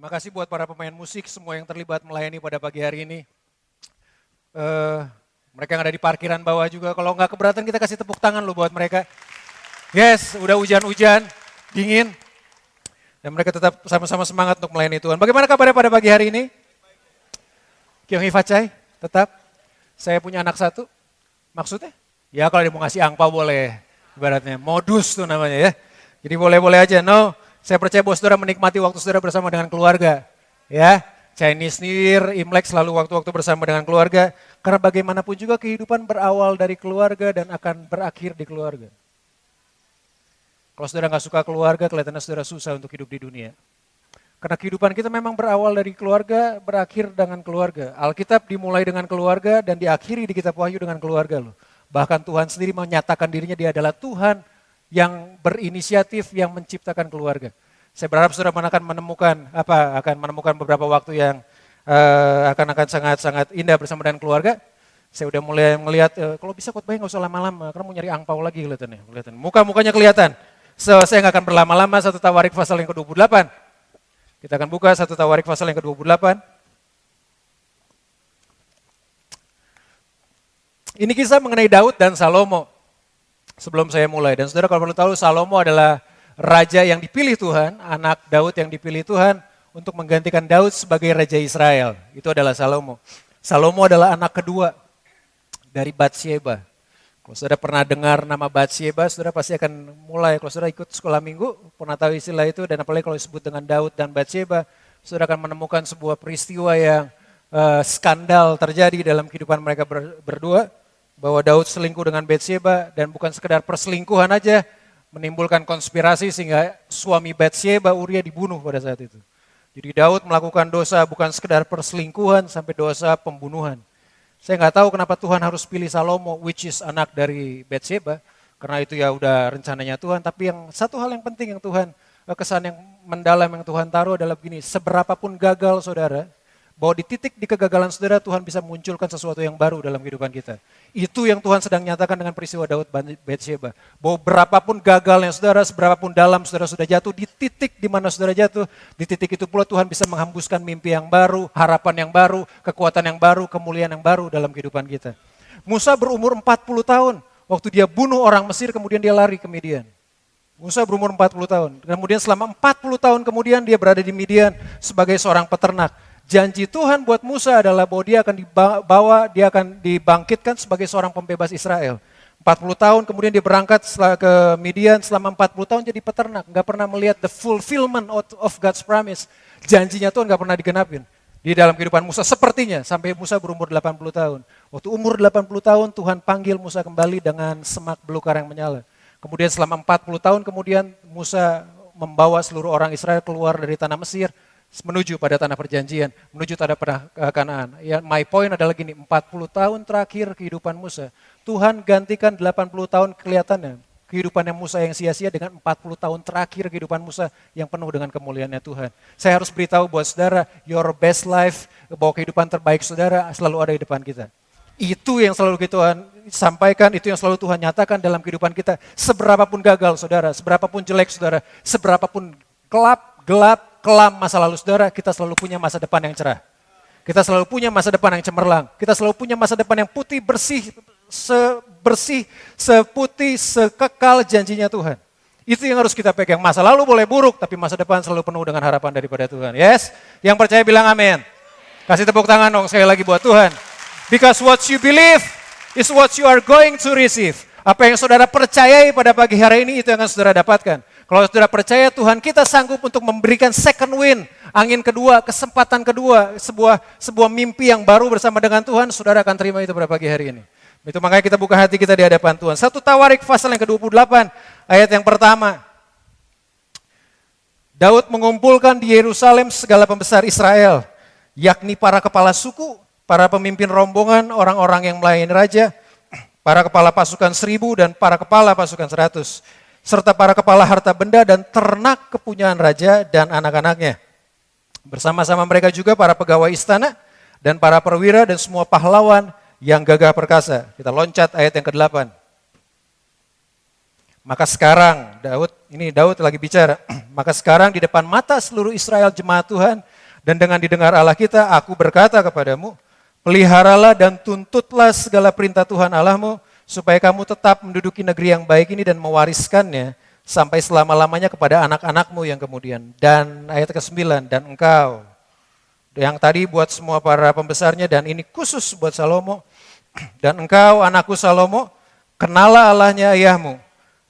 Terima kasih buat para pemain musik semua yang terlibat melayani pada pagi hari ini. Mereka yang ada di parkiran bawah juga, kalau nggak keberatan kita kasih tepuk tangan loh buat mereka. Yes, udah hujan-hujan, dingin. Dan mereka tetap sama-sama semangat untuk melayani Tuhan. Bagaimana kabarnya pada pagi hari ini? Kyung Hee Facai, tetap. Saya punya anak satu. Maksudnya? Ya kalau dia mau ngasih angpau boleh. Ibaratnya modus tuh namanya ya. Jadi boleh-boleh aja. No, saya percaya bahwa saudara menikmati waktu saudara bersama dengan keluarga. Ya, Chinese New Year, Imlek selalu waktu-waktu bersama dengan keluarga. Karena bagaimanapun juga kehidupan berawal dari keluarga dan akan berakhir di keluarga. Kalau saudara nggak suka keluarga, kelihatannya saudara susah untuk hidup di dunia. Karena kehidupan kita memang berawal dari keluarga, berakhir dengan keluarga. Alkitab dimulai dengan keluarga dan diakhiri di kitab Wahyu dengan keluarga loh. Bahkan Tuhan sendiri menyatakan dirinya dia adalah Tuhan yang berinisiatif, yang menciptakan keluarga. Saya berharap saudara akan menemukan beberapa waktu yang akan sangat-sangat indah bersama dengan keluarga. Saya udah mulai melihat, kalau bisa khotbahnya nggak usah lama-lama, karena mau nyari angpau lagi kelihatannya. Muka-mukanya kelihatan. So, saya nggak akan berlama-lama, 1 Tawarik pasal yang ke-28. Kita akan buka 1 Tawarik pasal yang ke-28. Ini kisah mengenai Daud dan Salomo. Sebelum saya mulai, dan saudara kalau perlu tahu, Salomo adalah raja yang dipilih Tuhan, anak Daud yang dipilih Tuhan untuk menggantikan Daud sebagai raja Israel. Itu adalah Salomo. Salomo adalah anak kedua dari Batsyeba. Kalau saudara pernah dengar nama Batsyeba, saudara pasti akan mulai, kalau saudara ikut sekolah minggu, pernah tahu istilah itu, dan apalagi kalau disebut dengan Daud dan Batsyeba, saudara akan menemukan sebuah peristiwa yang skandal terjadi dalam kehidupan mereka berdua, bahwa Daud selingkuh dengan Batsyeba, dan bukan sekedar perselingkuhan aja, menimbulkan konspirasi sehingga suami Batsyeba, Uria, dibunuh pada saat itu. Jadi Daud melakukan dosa bukan sekedar perselingkuhan, sampai dosa pembunuhan. Saya nggak tahu kenapa Tuhan harus pilih Salomo, which is anak dari Batsyeba, karena itu ya udah rencananya Tuhan. Tapi yang satu hal yang penting yang Tuhan, kesan yang mendalam yang Tuhan taruh adalah begini, seberapapun gagal saudara, bahwa di titik di kegagalan saudara Tuhan bisa munculkan sesuatu yang baru dalam kehidupan kita. Itu yang Tuhan sedang nyatakan dengan peristiwa Daud Batsyeba. Bahwa berapapun gagalnya saudara, seberapapun dalam saudara sudah jatuh, di titik di mana saudara jatuh, di titik itu pula Tuhan bisa menghembuskan mimpi yang baru, harapan yang baru, kekuatan yang baru, kemuliaan yang baru dalam kehidupan kita. Musa berumur 40 tahun, waktu dia bunuh orang Mesir kemudian dia lari ke Midian. Musa berumur 40 tahun, kemudian selama 40 tahun kemudian dia berada di Midian sebagai seorang peternak. Janji Tuhan buat Musa adalah bahwa dia akan dibangkitkan sebagai seorang pembebas Israel. 40 tahun kemudian dia berangkat ke Midian, selama 40 tahun jadi peternak. Gak pernah melihat the fulfillment of God's promise. Janjinya Tuhan gak pernah digenapin. Di dalam kehidupan Musa sepertinya sampai Musa berumur 80 tahun. Waktu umur 80 tahun Tuhan panggil Musa kembali dengan semak belukar yang menyala. Kemudian selama 40 tahun kemudian Musa membawa seluruh orang Israel keluar dari tanah Mesir, menuju pada tanah perjanjian, menuju pada Kanaan. Ya, my point adalah gini, 40 tahun terakhir kehidupan Musa, Tuhan gantikan 80 tahun kelihatannya, kehidupan yang Musa yang sia-sia dengan 40 tahun terakhir kehidupan Musa yang penuh dengan kemuliaannya Tuhan. Saya harus beritahu buat saudara, your best life, bahwa kehidupan terbaik saudara selalu ada di depan kita. Itu yang selalu Tuhan sampaikan, itu yang selalu Tuhan nyatakan dalam kehidupan kita. Seberapapun gagal saudara, seberapapun jelek saudara, seberapapun gelap, kelam masa lalu saudara, kita selalu punya masa depan yang cerah. Kita selalu punya masa depan yang cemerlang. Kita selalu punya masa depan yang putih, bersih, seputih, sekekal janjinya Tuhan. Itu yang harus kita pegang. Masa lalu boleh buruk, tapi masa depan selalu penuh dengan harapan daripada Tuhan. Yes? Yang percaya bilang amin. Kasih tepuk tangan dong sekali lagi buat Tuhan. Because what you believe is what you are going to receive. Apa yang saudara percayai pada pagi hari ini, itu yang akan saudara dapatkan. Kalau saudara percaya Tuhan kita sanggup untuk memberikan second wind, angin kedua, kesempatan kedua, sebuah mimpi yang baru bersama dengan Tuhan, saudara akan terima itu pada pagi hari ini. Itu makanya kita buka hati kita di hadapan Tuhan. 1 Tawarik pasal yang ke-28, ayat yang pertama. Daud mengumpulkan di Yerusalem segala pembesar Israel, yakni para kepala suku, para pemimpin rombongan, orang-orang yang melayani raja, para kepala pasukan 1000 dan para kepala pasukan 100. Serta para kepala harta benda dan ternak kepunyaan raja dan anak-anaknya. Bersama-sama mereka juga para pegawai istana dan para perwira dan semua pahlawan yang gagah perkasa. Kita loncat ayat yang ke-8. Maka sekarang, Daud lagi bicara, maka sekarang di depan mata seluruh Israel jemaat Tuhan, Dan dengan didengar Allah kita, aku berkata kepadamu, peliharalah dan tuntutlah segala perintah Tuhan Allahmu, supaya kamu tetap menduduki negeri yang baik ini dan mewariskannya sampai selama-lamanya kepada anak-anakmu yang kemudian. Dan ayat ke-9, dan engkau, yang tadi buat semua para pembesarnya, dan ini khusus buat Salomo, dan engkau anakku Salomo, kenalah Allahnya ayahmu,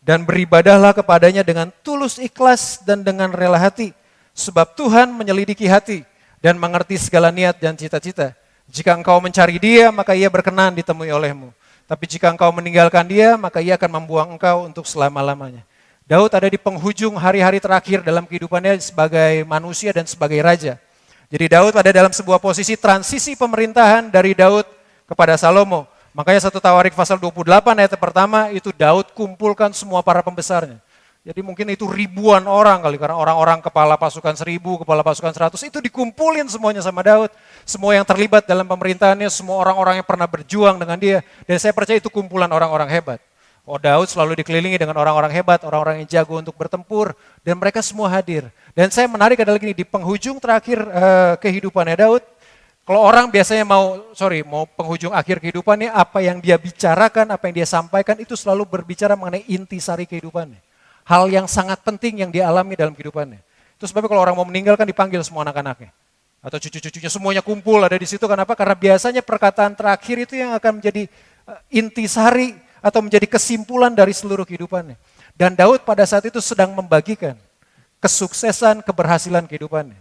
dan beribadahlah kepadanya dengan tulus ikhlas dan dengan rela hati. Sebab Tuhan menyelidiki hati dan mengerti segala niat dan cita-cita. Jika engkau mencari Dia, maka Ia berkenan ditemui olehmu. Tapi jika engkau meninggalkan Dia, maka Ia akan membuang engkau untuk selama-lamanya. Daud ada di penghujung hari-hari terakhir dalam kehidupannya sebagai manusia dan sebagai raja. Jadi Daud ada dalam sebuah posisi transisi pemerintahan dari Daud kepada Salomo. Makanya 1 Tawarik pasal 28 ayat pertama itu Daud kumpulkan semua para pembesarnya. Jadi mungkin itu ribuan orang kali, karena orang-orang kepala pasukan 1000, kepala pasukan 100, itu dikumpulin semuanya sama Daud. Semua yang terlibat dalam pemerintahannya, semua orang-orang yang pernah berjuang dengan dia. Dan saya percaya itu kumpulan orang-orang hebat. Oh, Daud selalu dikelilingi dengan orang-orang hebat, orang-orang yang jago untuk bertempur, dan mereka semua hadir. Dan saya menarik adalah gini, di penghujung terakhir kehidupannya Daud, kalau orang biasanya mau penghujung akhir kehidupannya, apa yang dia bicarakan, apa yang dia sampaikan, itu selalu berbicara mengenai intisari kehidupannya. Hal yang sangat penting yang dia alami dalam kehidupannya. Itu sebabnya kalau orang mau meninggal kan dipanggil semua anak-anaknya. Atau cucu-cucunya semuanya kumpul ada di situ. Kenapa? Karena biasanya perkataan terakhir itu yang akan menjadi intisari atau menjadi kesimpulan dari seluruh kehidupannya. Dan Daud pada saat itu sedang membagikan kesuksesan, keberhasilan kehidupannya.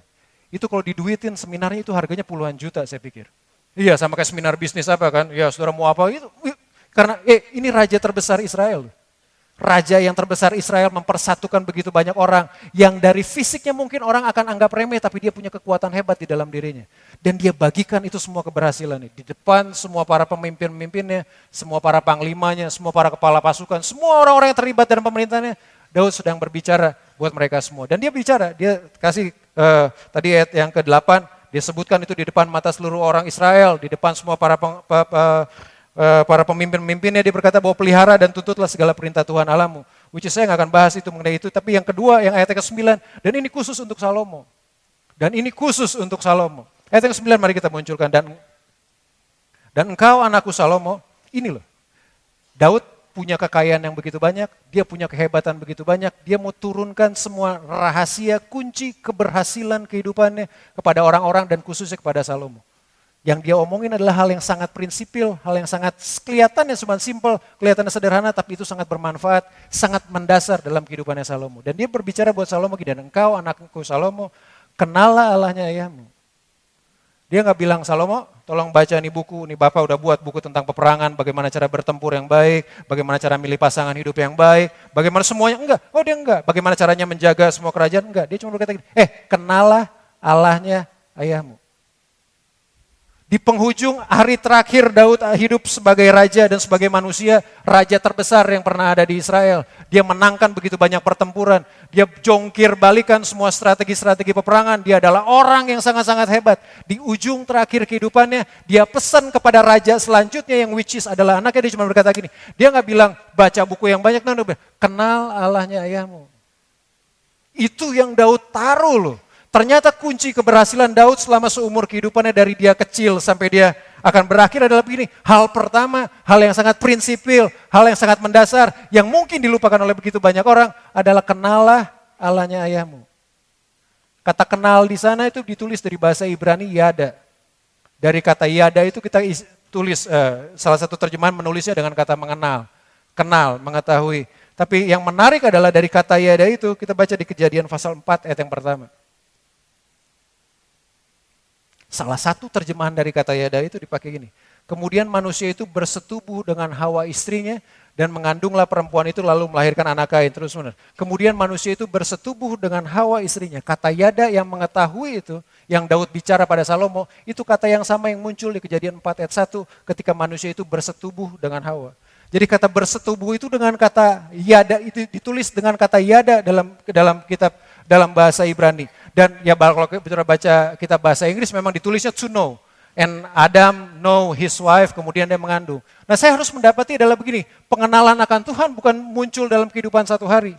Itu kalau diduitin seminarnya itu harganya puluhan juta saya pikir. Iya, sama kayak seminar bisnis apa kan. Ya saudara mau apa itu. Karena ini raja terbesar Israel. Raja yang terbesar Israel mempersatukan begitu banyak orang yang dari fisiknya mungkin orang akan anggap remeh, tapi dia punya kekuatan hebat di dalam dirinya. Dan dia bagikan itu semua keberhasilannya. Di depan semua para pemimpin-pemimpinnya, semua para panglimanya, semua para kepala pasukan, semua orang-orang yang terlibat dalam pemerintahannya, Daud sedang berbicara buat mereka semua. Dan dia bicara, dia kasih tadi ayat yang ke-8, dia sebutkan itu di depan mata seluruh orang Israel, di depan semua para pemimpin-pemimpinnya, dia berkata bahwa pelihara dan tuntutlah segala perintah Tuhan Allahmu. Which is saya nggak akan bahas itu mengenai itu. Tapi yang kedua, yang ayat ke-9, dan ini khusus untuk Salomo. Dan ini khusus untuk Salomo. Ayat ke-9 mari kita munculkan. Dan engkau anakku Salomo, ini loh. Daud punya kekayaan yang begitu banyak, dia punya kehebatan begitu banyak, dia mau turunkan semua rahasia, kunci keberhasilan kehidupannya kepada orang-orang dan khususnya kepada Salomo. Yang dia omongin adalah hal yang sangat prinsipil, hal yang sangat kelihatannya cuma simpel, kelihatannya sederhana, tapi itu sangat bermanfaat, sangat mendasar dalam kehidupannya Salomo. Dan dia berbicara buat Salomo, dan engkau anakku Salomo, kenalah Allahnya ayahmu. Dia nggak bilang, Salomo tolong baca nih buku, nih Bapak udah buat buku tentang peperangan, bagaimana cara bertempur yang baik, bagaimana cara milih pasangan hidup yang baik, bagaimana semuanya, enggak, oh dia enggak. Bagaimana caranya menjaga semua kerajaan, enggak. Dia cuma berkata gini, kenalah Allahnya ayahmu. Di penghujung hari terakhir Daud hidup sebagai raja dan sebagai manusia, raja terbesar yang pernah ada di Israel. Dia menangkan begitu banyak pertempuran, dia jongkir balikan semua strategi-strategi peperangan, dia adalah orang yang sangat-sangat hebat. Di ujung terakhir kehidupannya, dia pesan kepada raja selanjutnya yang which is adalah anaknya, dia cuma berkata gini, dia nggak bilang baca buku yang banyak, kenal Allahnya ayahmu. Itu yang Daud taruh loh. Ternyata kunci keberhasilan Daud selama seumur kehidupannya dari dia kecil sampai dia akan berakhir adalah begini. Hal pertama, hal yang sangat prinsipil, hal yang sangat mendasar, yang mungkin dilupakan oleh begitu banyak orang adalah kenalah Allahnya ayahmu. Kata kenal di sana itu ditulis dari bahasa Ibrani yada. Dari kata yada itu kita tulis, salah satu terjemahan menulisnya dengan kata mengenal. Kenal, mengetahui. Tapi yang menarik adalah dari kata yada itu kita baca di Kejadian pasal 4 ayat yang pertama. Salah satu terjemahan dari kata yada itu dipakai gini. Kemudian manusia itu bersetubuh dengan Hawa istrinya dan mengandunglah perempuan itu lalu melahirkan anak Kain. Terus benar. Kemudian manusia itu bersetubuh dengan Hawa istrinya. Kata yada yang mengetahui itu, yang Daud bicara pada Salomo, itu kata yang sama yang muncul di Kejadian 4 ayat 1 ketika manusia itu bersetubuh dengan Hawa. Jadi kata bersetubuh itu dengan kata yada itu ditulis dengan kata yada dalam kitab dalam bahasa Ibrani. Dan ya kalau kita baca kitab bahasa Inggris memang ditulisnya to know. And Adam know his wife, kemudian dia mengandung. Nah saya harus mendapati adalah begini, pengenalan akan Tuhan bukan muncul dalam kehidupan satu hari.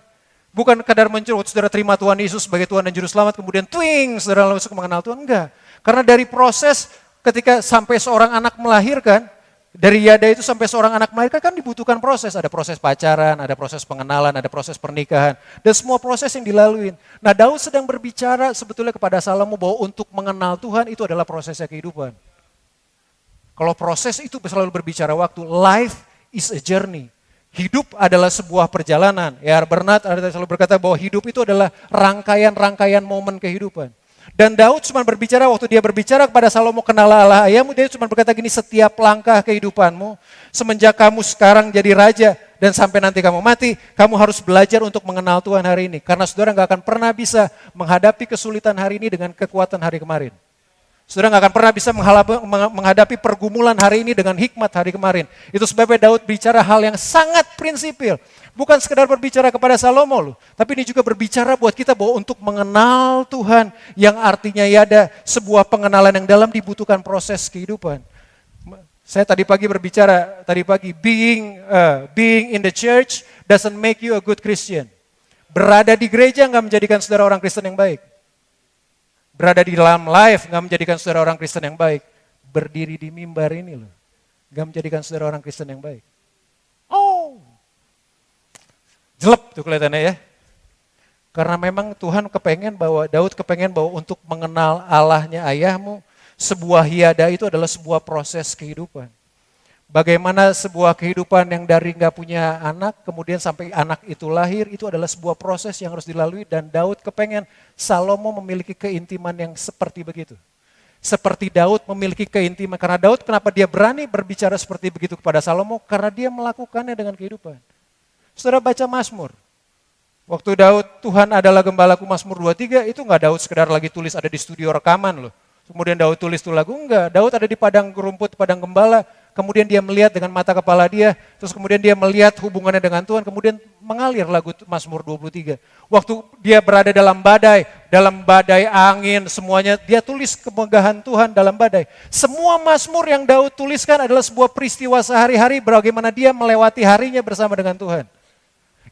Bukan kadar muncul, waktu saudara terima Tuhan Yesus sebagai Tuhan dan Juru Selamat, kemudian twing, saudara langsung mengenal Tuhan. Enggak. Karena dari proses ketika sampai seorang anak melahirkan, dari Yada itu sampai seorang anak melahirkan kan dibutuhkan proses. Ada proses pacaran, ada proses pengenalan, ada proses pernikahan. Dan semua proses yang dilalui. Nah Daud sedang berbicara sebetulnya kepada Salomo bahwa untuk mengenal Tuhan itu adalah prosesnya kehidupan. Kalau proses itu selalu berbicara waktu, life is a journey. Hidup adalah sebuah perjalanan. Ya, Bernard selalu berkata bahwa hidup itu adalah rangkaian-rangkaian momen kehidupan. Dan Daud cuma berbicara, waktu dia berbicara kepada Salomo, kenallah Allah ayahmu, dia cuma berkata gini, setiap langkah kehidupanmu, semenjak kamu sekarang jadi raja, dan sampai nanti kamu mati, kamu harus belajar untuk mengenal Tuhan hari ini. Karena saudara gak akan pernah bisa menghadapi kesulitan hari ini dengan kekuatan hari kemarin. Saudara gak akan pernah bisa menghadapi pergumulan hari ini dengan hikmat hari kemarin. Itu sebabnya Daud bicara hal yang sangat prinsipil. Bukan sekedar berbicara kepada Salomo loh, tapi ini juga berbicara buat kita bahwa untuk mengenal Tuhan yang artinya ya ada sebuah pengenalan yang dalam dibutuhkan proses kehidupan. Saya tadi pagi berbicara, being in the church doesn't make you a good Christian. Berada di gereja nggak menjadikan saudara orang Kristen yang baik. Berada di dalam life nggak menjadikan saudara orang Kristen yang baik. Berdiri di mimbar ini loh, nggak menjadikan saudara orang Kristen yang baik. Jelek tuh kelihatannya ya. Karena memang Tuhan Daud kepengen bahwa untuk mengenal Allahnya ayahmu, sebuah hiada itu adalah sebuah proses kehidupan. Bagaimana sebuah kehidupan yang dari nggak punya anak, kemudian sampai anak itu lahir, itu adalah sebuah proses yang harus dilalui dan Daud kepengen Salomo memiliki keintiman yang seperti begitu. Seperti Daud memiliki keintiman, karena Daud kenapa dia berani berbicara seperti begitu kepada Salomo? Karena dia melakukannya dengan kehidupan. Saudara baca Mazmur. Waktu Tuhan adalah gembalaku Mazmur 23, itu enggak Daud sekedar lagi tulis ada di studio rekaman loh. Kemudian Daud tulis tuh lagu, enggak. Daud ada di padang rumput, padang gembala, kemudian dia melihat dengan mata kepala dia, terus kemudian dia melihat hubungannya dengan Tuhan, kemudian mengalir lagu Mazmur 23. Waktu dia berada dalam badai angin, semuanya dia tulis kemegahan Tuhan dalam badai. Semua Mazmur yang Daud tuliskan adalah sebuah peristiwa sehari-hari bagaimana dia melewati harinya bersama dengan Tuhan.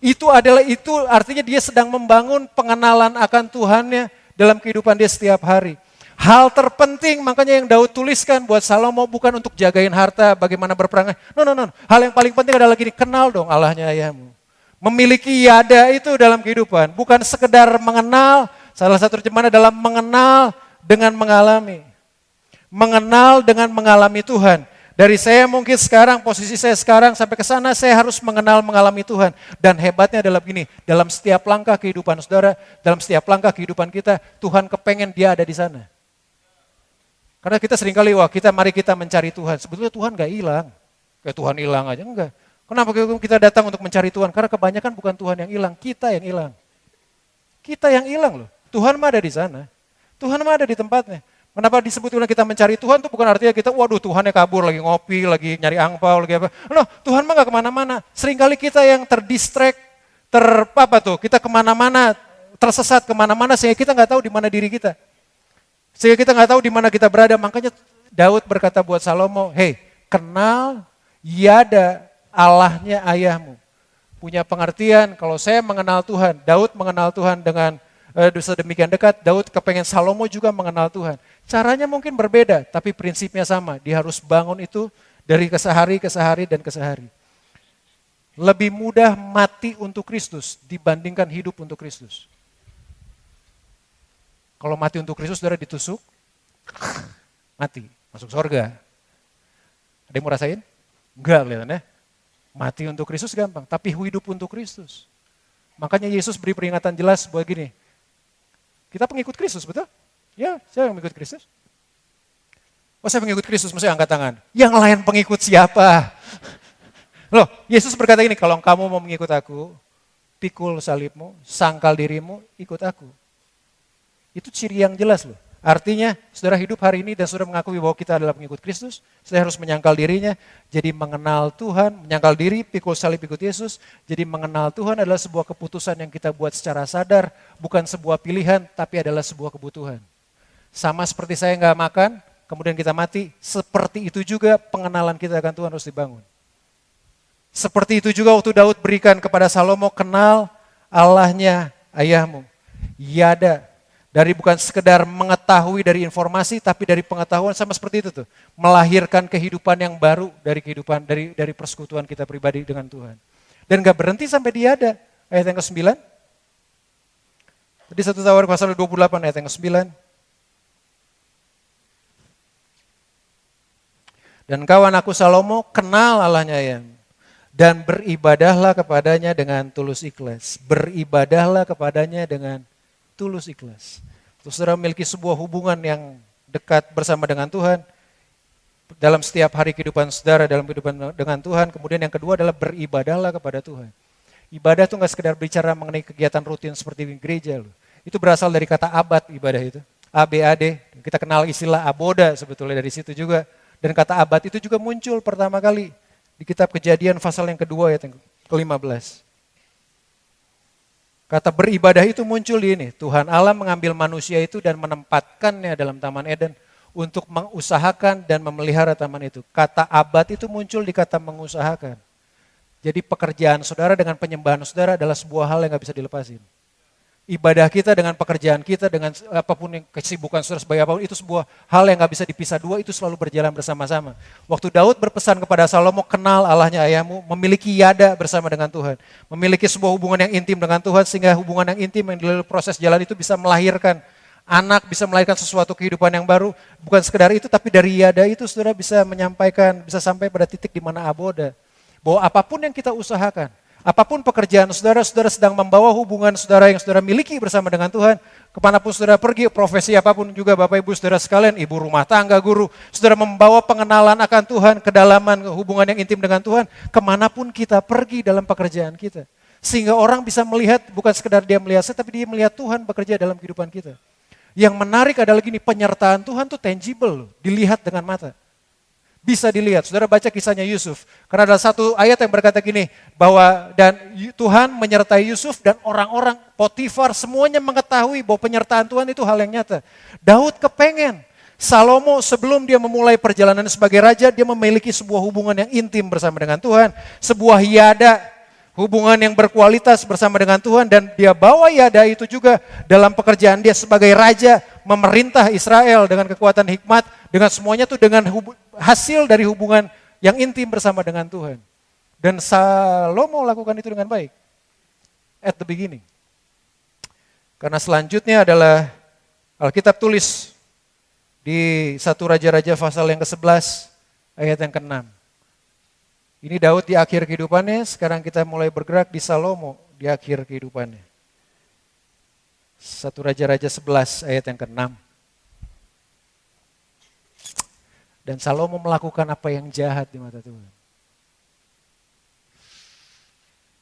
Itu artinya dia sedang membangun pengenalan akan Tuhannya dalam kehidupan dia setiap hari. Hal terpenting makanya yang Daud tuliskan buat Salomo bukan untuk jagain harta, bagaimana berperang. No. Hal yang paling penting adalah gini, kenal dong Allahnya ayahmu. Memiliki yada itu dalam kehidupan, bukan sekedar mengenal, salah satu terjemahan adalah mengenal dengan mengalami. Mengenal dengan mengalami Tuhan. Dari saya mungkin sekarang, posisi saya sekarang sampai ke sana, saya harus mengalami Tuhan. Dan hebatnya adalah begini, dalam setiap langkah kehidupan saudara, dalam setiap langkah kehidupan kita, Tuhan kepengen dia ada di sana. Karena kita seringkali, mari kita mencari Tuhan. Sebetulnya Tuhan gak hilang. Kayak Tuhan hilang aja, enggak. Kenapa kita datang untuk mencari Tuhan? Karena kebanyakan bukan Tuhan yang hilang, kita yang hilang. Kita yang hilang loh. Tuhan mah ada di sana. Tuhan mah ada di tempatnya. Kenapa disebut kita mencari Tuhan itu bukan artinya kita, Tuhannya kabur lagi ngopi, lagi nyari angpau, lagi apa. No, Tuhan mah gak kemana-mana. Seringkali kita yang terdistract, kita kemana-mana, tersesat kemana-mana sehingga kita gak tahu di mana diri kita. Sehingga kita gak tahu di mana kita berada. Makanya Daud berkata buat Salomo, kenal yada Allahnya ayahmu. Punya pengertian kalau saya mengenal Tuhan, Daud mengenal Tuhan dengan sedemikian dekat, Daud kepengen Salomo juga mengenal Tuhan. Caranya mungkin berbeda, tapi prinsipnya sama. Dia harus bangun itu dari kesehari, dan kesehari. Lebih mudah mati untuk Kristus dibandingkan hidup untuk Kristus. Kalau mati untuk Kristus, saudara ditusuk, mati, masuk surga. Ada yang mau rasain? Enggak kelihatannya. Mati untuk Kristus gampang, tapi hidup untuk Kristus. Makanya Yesus beri peringatan jelas bahwa gini, kita pengikut Kristus, betul? Ya, saya pengikut Kristus. Saya pengikut Kristus, mesti angkat tangan. Yang lain pengikut siapa? Loh, Yesus berkata gini, kalau kamu mau mengikut aku, pikul salibmu, sangkal dirimu, ikut aku. Itu ciri yang jelas loh. Artinya, saudara hidup hari ini dan saudara mengakui bahwa kita adalah pengikut Kristus, saudara harus menyangkal dirinya, jadi mengenal Tuhan, menyangkal diri, pikul salib ikut Yesus, jadi mengenal Tuhan adalah sebuah keputusan yang kita buat secara sadar, bukan sebuah pilihan, tapi adalah sebuah kebutuhan. Sama seperti saya nggak makan, kemudian kita mati, seperti itu juga pengenalan kita akan Tuhan harus dibangun. Seperti itu juga waktu Daud berikan kepada Salomo, kenal Allahnya ayahmu. Yada, dari bukan sekedar mengetahui dari informasi, tapi dari pengetahuan sama seperti itu tuh. Melahirkan kehidupan yang baru dari kehidupan, dari persekutuan kita pribadi dengan Tuhan. Dan gak berhenti sampai di yada. Ayat yang ke-9. Tadi 1 Tawarik pasal 28 ayat yang ke-9. Dan kau anakku Salomo, kenal Allahnya ayahmu. Dan beribadahlah kepadanya dengan tulus ikhlas. Beribadahlah kepadanya dengan tulus ikhlas. Terus saudara memiliki sebuah hubungan yang dekat bersama dengan Tuhan. Dalam setiap hari kehidupan saudara, dalam kehidupan dengan Tuhan. Kemudian yang kedua adalah beribadahlah kepada Tuhan. Ibadah itu gak sekedar bicara mengenai kegiatan rutin seperti di gereja loh. Itu berasal dari kata abad ibadah itu. ABAD, kita kenal istilah aboda sebetulnya dari situ juga. Dan kata abad itu juga muncul pertama kali di kitab Kejadian pasal yang kedua ayat yang ke-15. Kata beribadah itu muncul di ini. Tuhan Allah mengambil manusia itu dan menempatkannya dalam Taman Eden untuk mengusahakan dan memelihara taman itu. Kata abad itu muncul di kata mengusahakan. Jadi pekerjaan saudara dengan penyembahan saudara adalah sebuah hal yang gak bisa dilepasin. Ibadah kita dengan pekerjaan kita, dengan apapun yang kesibukan saudara sebagai apapun, itu sebuah hal yang gak bisa dipisah dua, itu selalu berjalan bersama-sama. Waktu Daud berpesan kepada Salomo, kenal Allahnya ayahmu, memiliki yada bersama dengan Tuhan. Memiliki sebuah hubungan yang intim dengan Tuhan, sehingga hubungan yang intim yang dilalui proses jalan itu bisa melahirkan anak, bisa melahirkan sesuatu kehidupan yang baru. Bukan sekedar itu, tapi dari yada itu saudara bisa menyampaikan, bisa sampai pada titik di mana aboda. Bahwa apapun yang kita usahakan, apapun pekerjaan saudara, saudara sedang membawa hubungan saudara yang saudara miliki bersama dengan Tuhan. Kemanapun saudara pergi, profesi apapun juga Bapak Ibu saudara sekalian, ibu rumah tangga, guru. Saudara membawa pengenalan akan Tuhan, kedalaman hubungan yang intim dengan Tuhan. Kemanapun kita pergi dalam pekerjaan kita. Sehingga orang bisa melihat, bukan sekedar dia melihat saya, tapi dia melihat Tuhan bekerja dalam kehidupan kita. Yang menarik adalah gini, penyertaan Tuhan itu tangible, dilihat dengan mata. Bisa dilihat, saudara baca kisahnya Yusuf. Karena ada satu ayat yang berkata gini, bahwa dan Tuhan menyertai Yusuf dan orang-orang Potifar semuanya mengetahui bahwa penyertaan Tuhan itu hal yang nyata. Daud kepengen, Salomo sebelum dia memulai perjalanan sebagai raja, dia memiliki sebuah hubungan yang intim bersama dengan Tuhan. Sebuah yada, hubungan yang berkualitas bersama dengan Tuhan. Dan dia bawa yada itu juga dalam pekerjaan dia sebagai raja, memerintah Israel dengan kekuatan hikmat, dengan semuanya tuh dengan hasil dari hubungan yang intim bersama dengan Tuhan. Dan Salomo lakukan itu dengan baik. At the beginning. Karena selanjutnya adalah Alkitab tulis di 1 Raja-Raja pasal yang ke-11 ayat yang ke-6. Ini Daud di akhir kehidupannya, sekarang kita mulai bergerak di Salomo di akhir kehidupannya. 1 Raja-Raja 11 ayat yang ke-6. Dan Salomo melakukan apa yang jahat di mata Tuhan.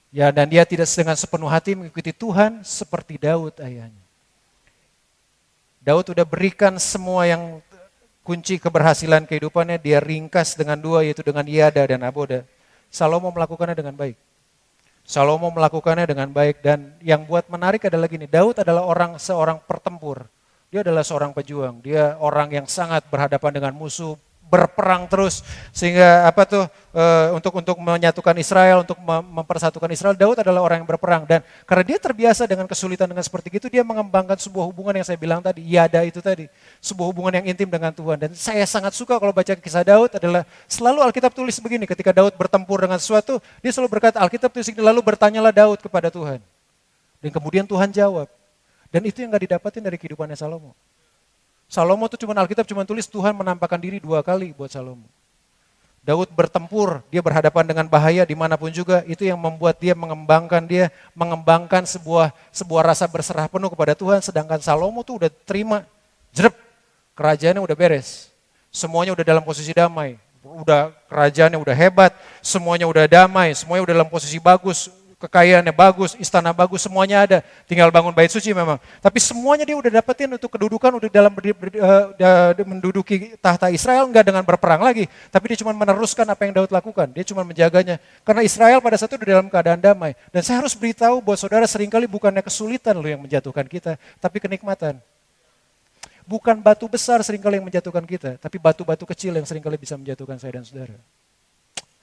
Ya, dan dia tidak dengan sepenuh hati mengikuti Tuhan seperti Daud ayahnya. Daud sudah berikan semua yang kunci keberhasilan kehidupannya, dia ringkas dengan dua, yaitu dengan yada dan aboda. Salomo melakukannya dengan baik. Salomo melakukannya dengan baik, dan yang buat menarik adalah gini, Daud adalah seorang pertempur. Dia adalah seorang pejuang, dia orang yang sangat berhadapan dengan musuh, berperang terus sehingga untuk menyatukan Israel, untuk mempersatukan Israel. Daud adalah orang yang berperang, dan karena dia terbiasa dengan kesulitan dengan seperti itu, dia mengembangkan sebuah hubungan yang saya bilang tadi, yada itu tadi, sebuah hubungan yang intim dengan Tuhan. Dan saya sangat suka kalau baca kisah Daud adalah selalu Alkitab tulis begini, ketika Daud bertempur dengan sesuatu, dia selalu berkata, Alkitab tulis ini, lalu bertanyalah Daud kepada Tuhan. Dan kemudian Tuhan jawab. Dan itu yang gak didapatin dari kehidupannya Salomo. Salomo tuh Alkitab cuma tulis Tuhan menampakkan diri 2 kali buat Salomo. Daud bertempur, dia berhadapan dengan bahaya dimanapun juga, itu yang membuat dia mengembangkan sebuah rasa berserah penuh kepada Tuhan. Sedangkan Salomo tuh udah terima, kerajaannya udah beres, semuanya udah dalam posisi damai, udah kerajaannya udah hebat, semuanya udah damai, semuanya udah dalam posisi bagus, kekayaannya bagus, istana bagus, semuanya ada. Tinggal bangun bait suci memang. Tapi semuanya dia udah dapetin untuk kedudukan, udah dalam menduduki tahta Israel, enggak dengan berperang lagi. Tapi dia cuma meneruskan apa yang Daud lakukan. Dia cuma menjaganya. Karena Israel pada saat itu udah dalam keadaan damai. Dan saya harus beritahu bahwa saudara seringkali bukannya kesulitan loh yang menjatuhkan kita, tapi kenikmatan. Bukan batu besar seringkali yang menjatuhkan kita, tapi batu-batu kecil yang seringkali bisa menjatuhkan saya dan saudara.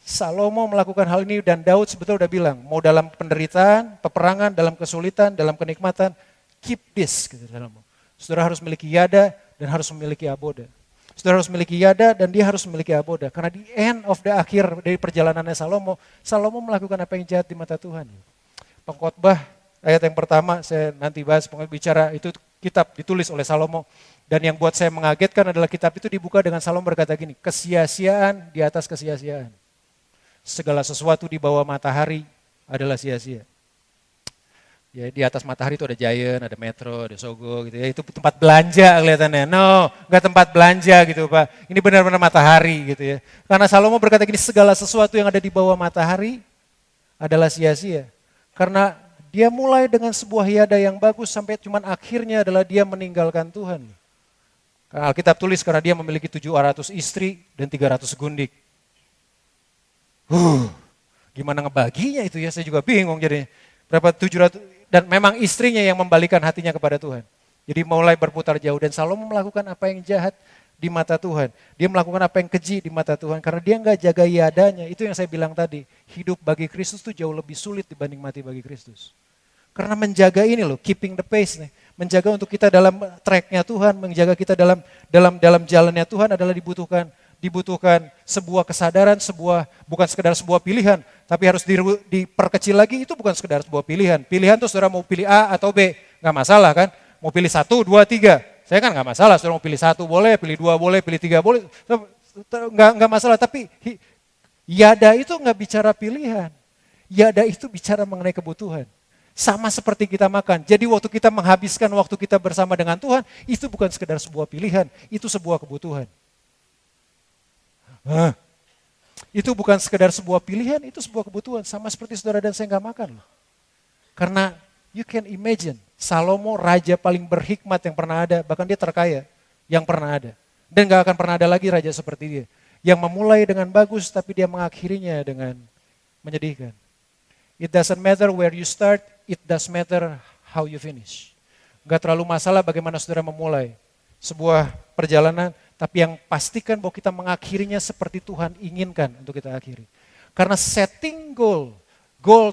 Salomo melakukan hal ini dan Daud sebetulnya udah bilang, mau dalam penderitaan, peperangan, dalam kesulitan, dalam kenikmatan, keep this. Gitu, Salomo. Saudara harus memiliki yada dan harus memiliki aboda. Saudara harus memiliki yada dan dia harus memiliki aboda. Karena di end of the akhir dari perjalanannya Salomo, Salomo melakukan apa yang jahat di mata Tuhan. Pengkhotbah ayat yang pertama, saya nanti bahas, bicara itu kitab ditulis oleh Salomo. Dan yang buat saya mengagetkan adalah kitab itu dibuka dengan Salomo berkata gini, kesia-siaan di atas kesia-siaan. Segala sesuatu di bawah matahari adalah sia-sia. Ya, di atas matahari itu ada Giant, ada Metro, ada Sogo gitu ya. Itu tempat belanja kelihatannya. No, enggak tempat belanja gitu Pak. Ini benar-benar matahari gitu ya. Karena Salomo berkata gini, segala sesuatu yang ada di bawah matahari adalah sia-sia. Karena dia mulai dengan sebuah yada yang bagus sampai cuman akhirnya adalah dia meninggalkan Tuhan. Karena Alkitab tulis karena dia memiliki 700 istri dan 300 gundik. Gimana ngebaginya itu ya, saya juga bingung jadi. Berapa 700, dan memang istrinya yang membalikan hatinya kepada Tuhan. Jadi mulai berputar jauh dan Salomo melakukan apa yang jahat di mata Tuhan. Dia melakukan apa yang keji di mata Tuhan karena dia nggak jaga yadanya. Itu yang saya bilang tadi, hidup bagi Kristus itu jauh lebih sulit dibanding mati bagi Kristus. Karena menjaga ini loh, keeping the pace nih. Menjaga untuk kita dalam tracknya Tuhan, menjaga kita dalam jalannya Tuhan adalah dibutuhkan sebuah kesadaran, bukan sekedar sebuah pilihan, tapi harus diperkecil lagi, itu bukan sekedar sebuah pilihan. Pilihan tuh saudara mau pilih A atau B, nggak masalah kan, mau pilih 1, 2, 3, saya kan nggak masalah, saudara mau pilih 1 boleh, pilih 2 boleh, pilih 3 boleh, nggak masalah, tapi yada itu nggak bicara pilihan, yada itu bicara mengenai kebutuhan. Sama seperti kita makan, jadi waktu kita menghabiskan waktu kita bersama dengan Tuhan, itu bukan sekedar sebuah pilihan, itu sebuah kebutuhan. Itu bukan sekedar sebuah pilihan, itu sebuah kebutuhan. Sama seperti saudara dan saya nggak makan loh. Karena you can imagine, Salomo raja paling berhikmat yang pernah ada, bahkan dia terkaya yang pernah ada. Dan gak akan pernah ada lagi raja seperti dia. Yang memulai dengan bagus, tapi dia mengakhirinya dengan menyedihkan. It doesn't matter where you start, it does matter how you finish. Gak terlalu masalah bagaimana saudara memulai sebuah perjalanan, tapi yang pastikan bahwa kita mengakhirinya seperti Tuhan inginkan untuk kita akhiri. Karena setting goal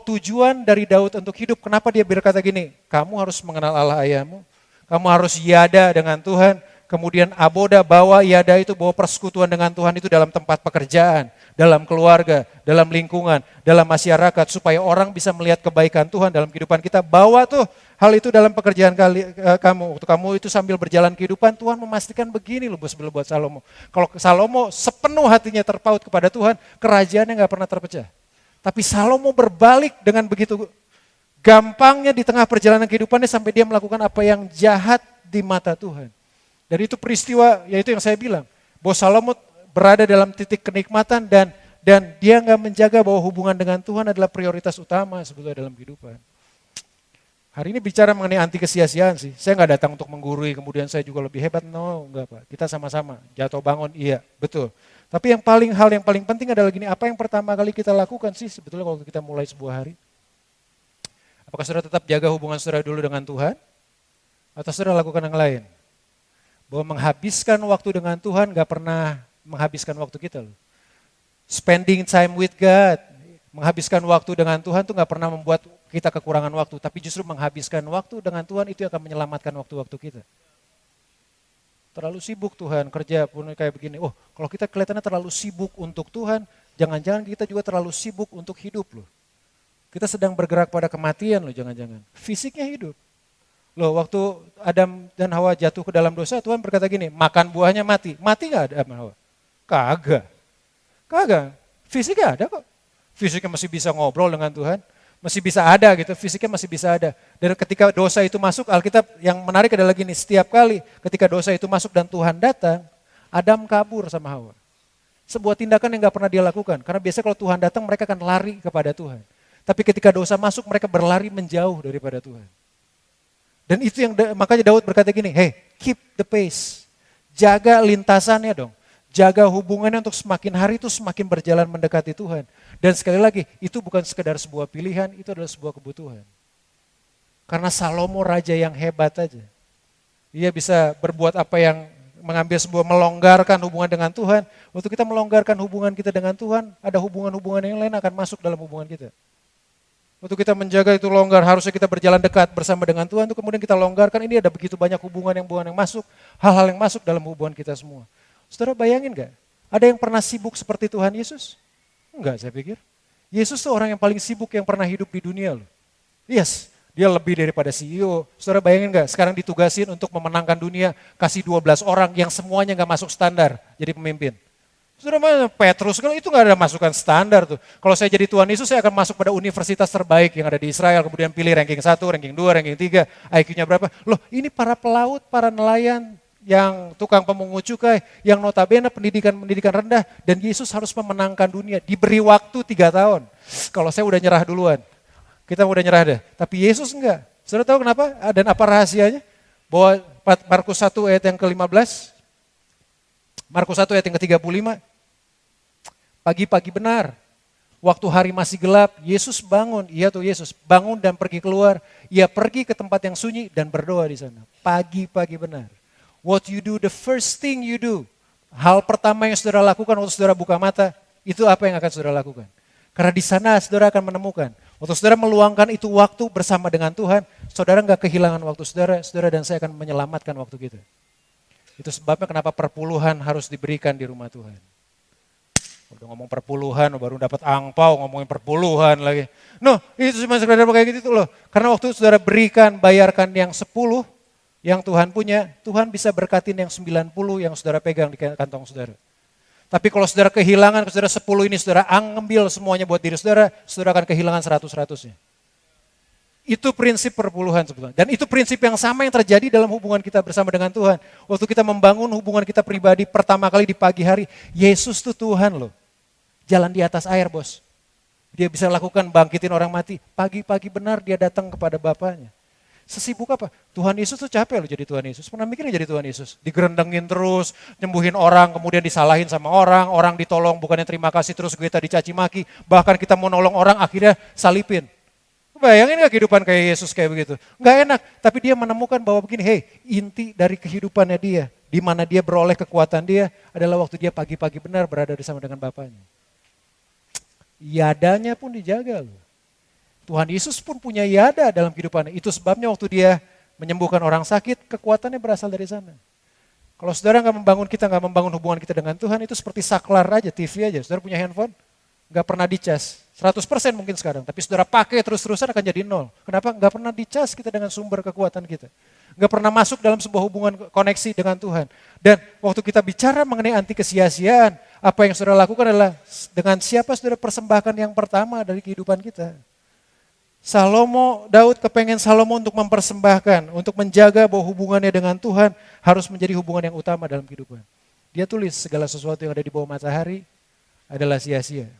tujuan dari Daud untuk hidup, kenapa dia berkata gini, kamu harus mengenal Allah ayahmu, kamu harus yada dengan Tuhan, kemudian aboda, bawa yada itu, bawa persekutuan dengan Tuhan itu dalam tempat pekerjaan, dalam keluarga, dalam lingkungan, dalam masyarakat, supaya orang bisa melihat kebaikan Tuhan dalam kehidupan kita. Bawa tuh hal itu dalam pekerjaan kamu. Waktu kamu itu sambil berjalan kehidupan, Tuhan memastikan begini loh buat Salomo. Kalau Salomo sepenuh hatinya terpaut kepada Tuhan, kerajaannya gak pernah terpecah. Tapi Salomo berbalik dengan begitu gampangnya di tengah perjalanan kehidupannya sampai dia melakukan apa yang jahat di mata Tuhan. Dan itu peristiwa, yaitu yang saya bilang, bahwa Salomo berada dalam titik kenikmatan dan dia gak menjaga bahwa hubungan dengan Tuhan adalah prioritas utama sebetulnya dalam kehidupan. Hari ini bicara mengenai anti kesia-siaan sih. Saya nggak datang untuk menggurui, kemudian saya juga lebih hebat. No, enggak Pak. Kita sama-sama jatuh bangun, iya, betul. Tapi hal yang paling penting adalah gini, apa yang pertama kali kita lakukan sih sebetulnya kalau kita mulai sebuah hari? Apakah saudara tetap jaga hubungan saudara dulu dengan Tuhan? Atau saudara lakukan yang lain? Bahwa menghabiskan waktu dengan Tuhan nggak pernah menghabiskan waktu kita loh. Spending time with God, menghabiskan waktu dengan Tuhan tuh nggak pernah membuat kita kekurangan waktu, tapi justru menghabiskan waktu dengan Tuhan itu akan menyelamatkan waktu-waktu kita. Terlalu sibuk Tuhan, kerja pun kayak begini. Oh, kalau kita kelihatannya terlalu sibuk untuk Tuhan, jangan-jangan kita juga terlalu sibuk untuk hidup loh. Kita sedang bergerak pada kematian loh, jangan-jangan. Fisiknya hidup. Loh, waktu Adam dan Hawa jatuh ke dalam dosa, Tuhan berkata gini, makan buahnya mati. Mati gak Adam dan Hawa? Kagak. Fisiknya ada kok. Fisiknya masih bisa ngobrol dengan Tuhan. Masih bisa ada gitu, fisiknya masih bisa ada. Dan ketika dosa itu masuk, Alkitab yang menarik adalah gini, setiap kali ketika dosa itu masuk dan Tuhan datang, Adam kabur sama Hawa. Sebuah tindakan yang gak pernah dia lakukan, karena biasanya kalau Tuhan datang mereka akan lari kepada Tuhan. Tapi ketika dosa masuk mereka berlari menjauh daripada Tuhan. Dan itu yang makanya Daud berkata gini, hey, keep the pace, jaga lintasannya dong. Jaga hubungannya untuk semakin hari itu semakin berjalan mendekati Tuhan. Dan sekali lagi, itu bukan sekedar sebuah pilihan, itu adalah sebuah kebutuhan. Karena Salomo raja yang hebat aja. Dia bisa berbuat apa yang mengambil sebuah melonggarkan hubungan dengan Tuhan. Waktu kita melonggarkan hubungan kita dengan Tuhan, ada hubungan-hubungan yang lain akan masuk dalam hubungan kita. Waktu kita menjaga itu longgar, harusnya kita berjalan dekat bersama dengan Tuhan, itu kemudian kita longgarkan, ini ada begitu banyak hubungan yang masuk, hal-hal yang masuk dalam hubungan kita semua. Saudara bayangin gak? Ada yang pernah sibuk seperti Tuhan Yesus? Enggak, saya pikir. Yesus tuh orang yang paling sibuk yang pernah hidup di dunia loh. Yes, dia lebih daripada CEO. Saudara bayangin gak? Sekarang ditugasin untuk memenangkan dunia, kasih 12 orang yang semuanya gak masuk standar jadi pemimpin. Saudara, Petrus, kalau itu gak ada masukan standar tuh. Kalau saya jadi Tuhan Yesus, saya akan masuk pada universitas terbaik yang ada di Israel, kemudian pilih ranking 1, ranking 2, ranking 3, IQ-nya berapa. Loh, ini para pelaut, para nelayan, yang tukang pemungut cukai, yang notabene pendidikan rendah, dan Yesus harus memenangkan dunia. Diberi waktu 3 tahun. Kalau saya udah nyerah duluan, kita udah nyerah deh. Tapi Yesus enggak. Saudara tahu kenapa? Dan apa rahasianya? Bahwa Markus 1 ayat yang ke-15, Markus 1 ayat yang ke-35, pagi-pagi benar, waktu hari masih gelap, Yesus bangun, Yesus bangun dan pergi keluar, ia pergi ke tempat yang sunyi dan berdoa di sana. Pagi-pagi benar. What you do, the first thing you do, hal pertama yang saudara lakukan waktu saudara buka mata, itu apa yang akan saudara lakukan? Karena di sana saudara akan menemukan, waktu saudara meluangkan itu waktu bersama dengan Tuhan, saudara nggak kehilangan waktu saudara dan saya akan menyelamatkan waktu kita. Itu sebabnya kenapa perpuluhan harus diberikan di rumah Tuhan. Udah ngomong perpuluhan, baru dapat angpau, ngomongin perpuluhan lagi. No, itu cuma sekedar kayak gitu loh. Karena waktu saudara berikan, bayarkan yang 10, yang Tuhan punya, Tuhan bisa berkatin yang 90 yang saudara pegang di kantong saudara. Tapi kalau saudara kehilangan, saudara 10 ini saudara ambil semuanya buat diri saudara, saudara akan kehilangan 100-100-nya. Itu prinsip perpuluhan sebetulnya. Dan itu prinsip yang sama yang terjadi dalam hubungan kita bersama dengan Tuhan. Waktu kita membangun hubungan kita pribadi pertama kali di pagi hari, Yesus tuh Tuhan loh. Jalan di atas air, bos. Dia bisa lakukan bangkitin orang mati. Pagi-pagi benar dia datang kepada Bapaknya. Sesibuk apa? Tuhan Yesus tuh capek loh jadi Tuhan Yesus. Pernah mikirnya jadi Tuhan Yesus? Digerendengin terus, nyembuhin orang, kemudian disalahin sama orang ditolong bukannya terima kasih, terus kita dicaci maki. Bahkan kita mau nolong orang akhirnya salipin. Bayangin gak kehidupan kayak Yesus kayak begitu? Gak enak, tapi dia menemukan bahwa begini, hey, inti dari kehidupannya dia, di mana dia beroleh kekuatan dia, adalah waktu dia pagi-pagi benar berada bersama dengan Bapaknya. Yadanya pun dijaga loh. Tuhan Yesus pun punya yada dalam kehidupannya. Itu sebabnya waktu dia menyembuhkan orang sakit, kekuatannya berasal dari sana. Kalau saudara gak membangun hubungan kita dengan Tuhan, itu seperti saklar aja, TV aja. Saudara punya handphone, gak pernah dicas. 100% mungkin sekarang, tapi saudara pakai terus-terusan akan jadi 0. Kenapa? Gak pernah dicas kita dengan sumber kekuatan kita. Gak pernah masuk dalam sebuah hubungan koneksi dengan Tuhan. Dan waktu kita bicara mengenai anti kesia-siaan, apa yang saudara lakukan adalah dengan siapa saudara persembahkan yang pertama dari kehidupan kita. Daud kepengen Salomo untuk mempersembahkan, untuk menjaga bahwa hubungannya dengan Tuhan harus menjadi hubungan yang utama dalam kehidupan. Dia tulis segala sesuatu yang ada di bawah matahari adalah sia-sia.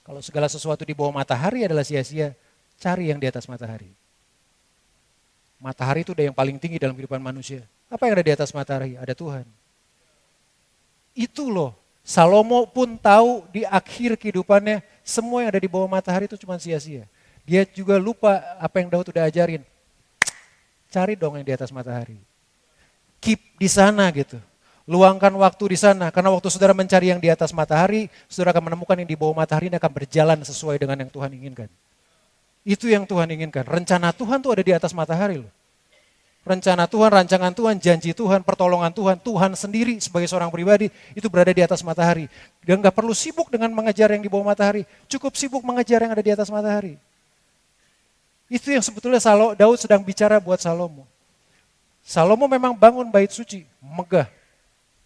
Kalau segala sesuatu di bawah matahari adalah sia-sia, cari yang di atas matahari. Matahari itu udah yang paling tinggi dalam kehidupan manusia. Apa yang ada di atas matahari? Ada Tuhan. Itu loh, Salomo pun tahu di akhir kehidupannya, semua yang ada di bawah matahari itu cuma sia-sia. Dia juga lupa apa yang Daud udah ajarin. Cari dong yang di atas matahari. Keep di sana gitu. Luangkan waktu di sana, karena waktu saudara mencari yang di atas matahari, saudara akan menemukan yang di bawah matahari ini akan berjalan sesuai dengan yang Tuhan inginkan. Itu yang Tuhan inginkan. Rencana Tuhan tuh ada di atas matahari loh. Rencana Tuhan, rancangan Tuhan, janji Tuhan, pertolongan Tuhan, Tuhan sendiri sebagai seorang pribadi itu berada di atas matahari. Dan gak perlu sibuk dengan mengejar yang di bawah matahari, cukup sibuk mengejar yang ada di atas matahari. Itu yang sebetulnya Daud sedang bicara buat Salomo. Salomo memang bangun bait suci, megah,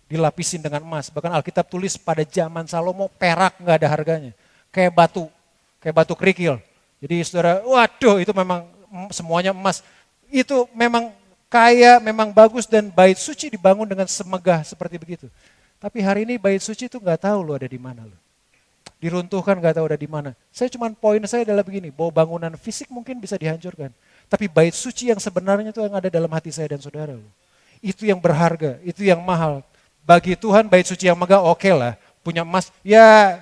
dilapisin dengan emas. Bahkan Alkitab tulis pada zaman Salomo perak gak ada harganya. Kayak batu kerikil. Jadi saudara, waduh itu memang semuanya emas. Itu memang kaya, memang bagus dan bait suci dibangun dengan semegah seperti begitu. Tapi hari ini bait suci itu gak tahu lo ada di mana lo. Diruntuhkan gak tahu ada di mana. Poin saya adalah begini, bahwa bangunan fisik mungkin bisa dihancurkan. Tapi bait suci yang sebenarnya itu yang ada dalam hati saya dan saudara lo. Itu yang berharga, itu yang mahal. Bagi Tuhan bait suci yang megah oke lah. Punya emas, ya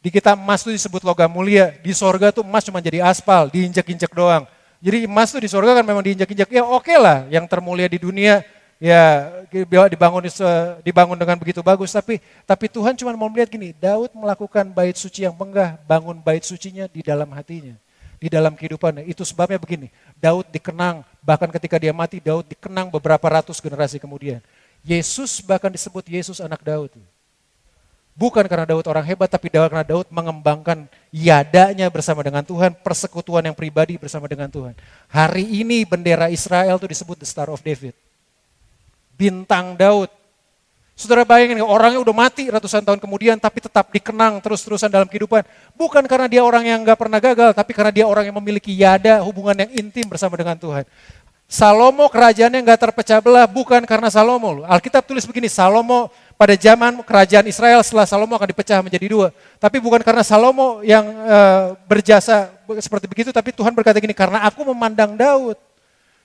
di kita emas itu disebut logam mulia. Di sorga tuh emas cuma jadi aspal, diinjak-injak doang. Jadi emas tuh di sorga kan memang diinjak-injak, ya oke lah yang termulia di dunia ya dibangun dengan begitu bagus, tapi Tuhan cuma mau melihat gini, Daud melakukan bait suci yang megah, bangun bait sucinya di dalam hatinya, di dalam kehidupannya. Itu sebabnya begini, Daud dikenang, bahkan ketika dia mati, Daud dikenang beberapa ratus generasi kemudian. Yesus bahkan disebut Yesus anak Daud. Bukan karena Daud orang hebat, tapi karena Daud mengembangkan yadanya bersama dengan Tuhan, persekutuan yang pribadi bersama dengan Tuhan. Hari ini bendera Israel itu disebut the Star of David. Bintang Daud. Saudara bayangin, orangnya udah mati ratusan tahun kemudian, tapi tetap dikenang terus-terusan dalam kehidupan. Bukan karena dia orang yang gak pernah gagal, tapi karena dia orang yang memiliki yada, hubungan yang intim bersama dengan Tuhan. Salomo kerajaannya gak terpecah belah, bukan karena Salomo. Alkitab tulis begini, Salomo pada zaman kerajaan Israel setelah Salomo akan dipecah menjadi dua. Tapi bukan karena Salomo yang berjasa seperti begitu, tapi Tuhan berkata gini, karena aku memandang Daud.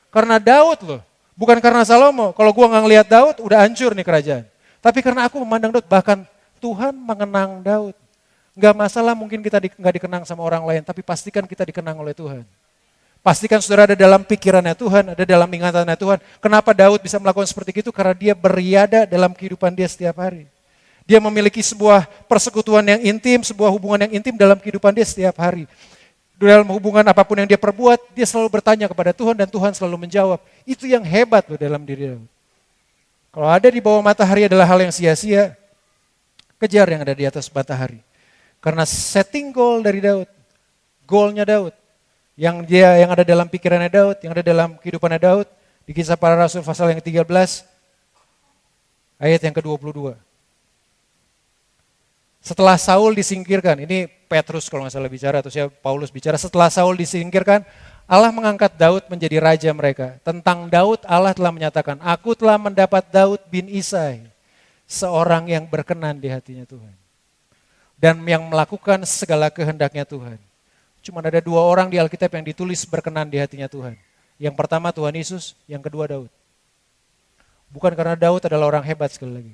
Karena Daud loh, bukan karena Salomo. Kalau gua nggak ngelihat Daud, udah hancur nih kerajaan. Tapi karena aku memandang Daud, bahkan Tuhan mengenang Daud. Nggak masalah mungkin kita nggak dikenang sama orang lain, tapi pastikan kita dikenang oleh Tuhan. Pastikan saudara ada dalam pikirannya Tuhan, ada dalam ingatannya Tuhan. Kenapa Daud bisa melakukan seperti itu? Karena dia beriada dalam kehidupan dia setiap hari. Dia memiliki sebuah persekutuan yang intim, sebuah hubungan yang intim dalam kehidupan dia setiap hari. Dalam hubungan apapun yang dia perbuat, dia selalu bertanya kepada Tuhan dan Tuhan selalu menjawab. Itu yang hebat loh dalam diri Daud. Kalau ada di bawah matahari adalah hal yang sia-sia, kejar yang ada di atas matahari. Karena setting goal dari Daud, goalnya Daud, yang ada dalam pikirannya Daud, yang ada dalam kehidupannya Daud, di Kisah Para Rasul pasal yang ke-13, ayat yang ke-22. Setelah Saul disingkirkan, ini Petrus kalau nggak salah bicara, atau siapa Paulus bicara, setelah Saul disingkirkan, Allah mengangkat Daud menjadi raja mereka. Tentang Daud Allah telah menyatakan, aku telah mendapat Daud bin Isai, seorang yang berkenan di hatinya Tuhan. Dan yang melakukan segala kehendaknya Tuhan. Cuma ada dua orang di Alkitab yang ditulis berkenan di hatinya Tuhan. Yang pertama Tuhan Yesus, yang kedua Daud. Bukan karena Daud adalah orang hebat sekali lagi.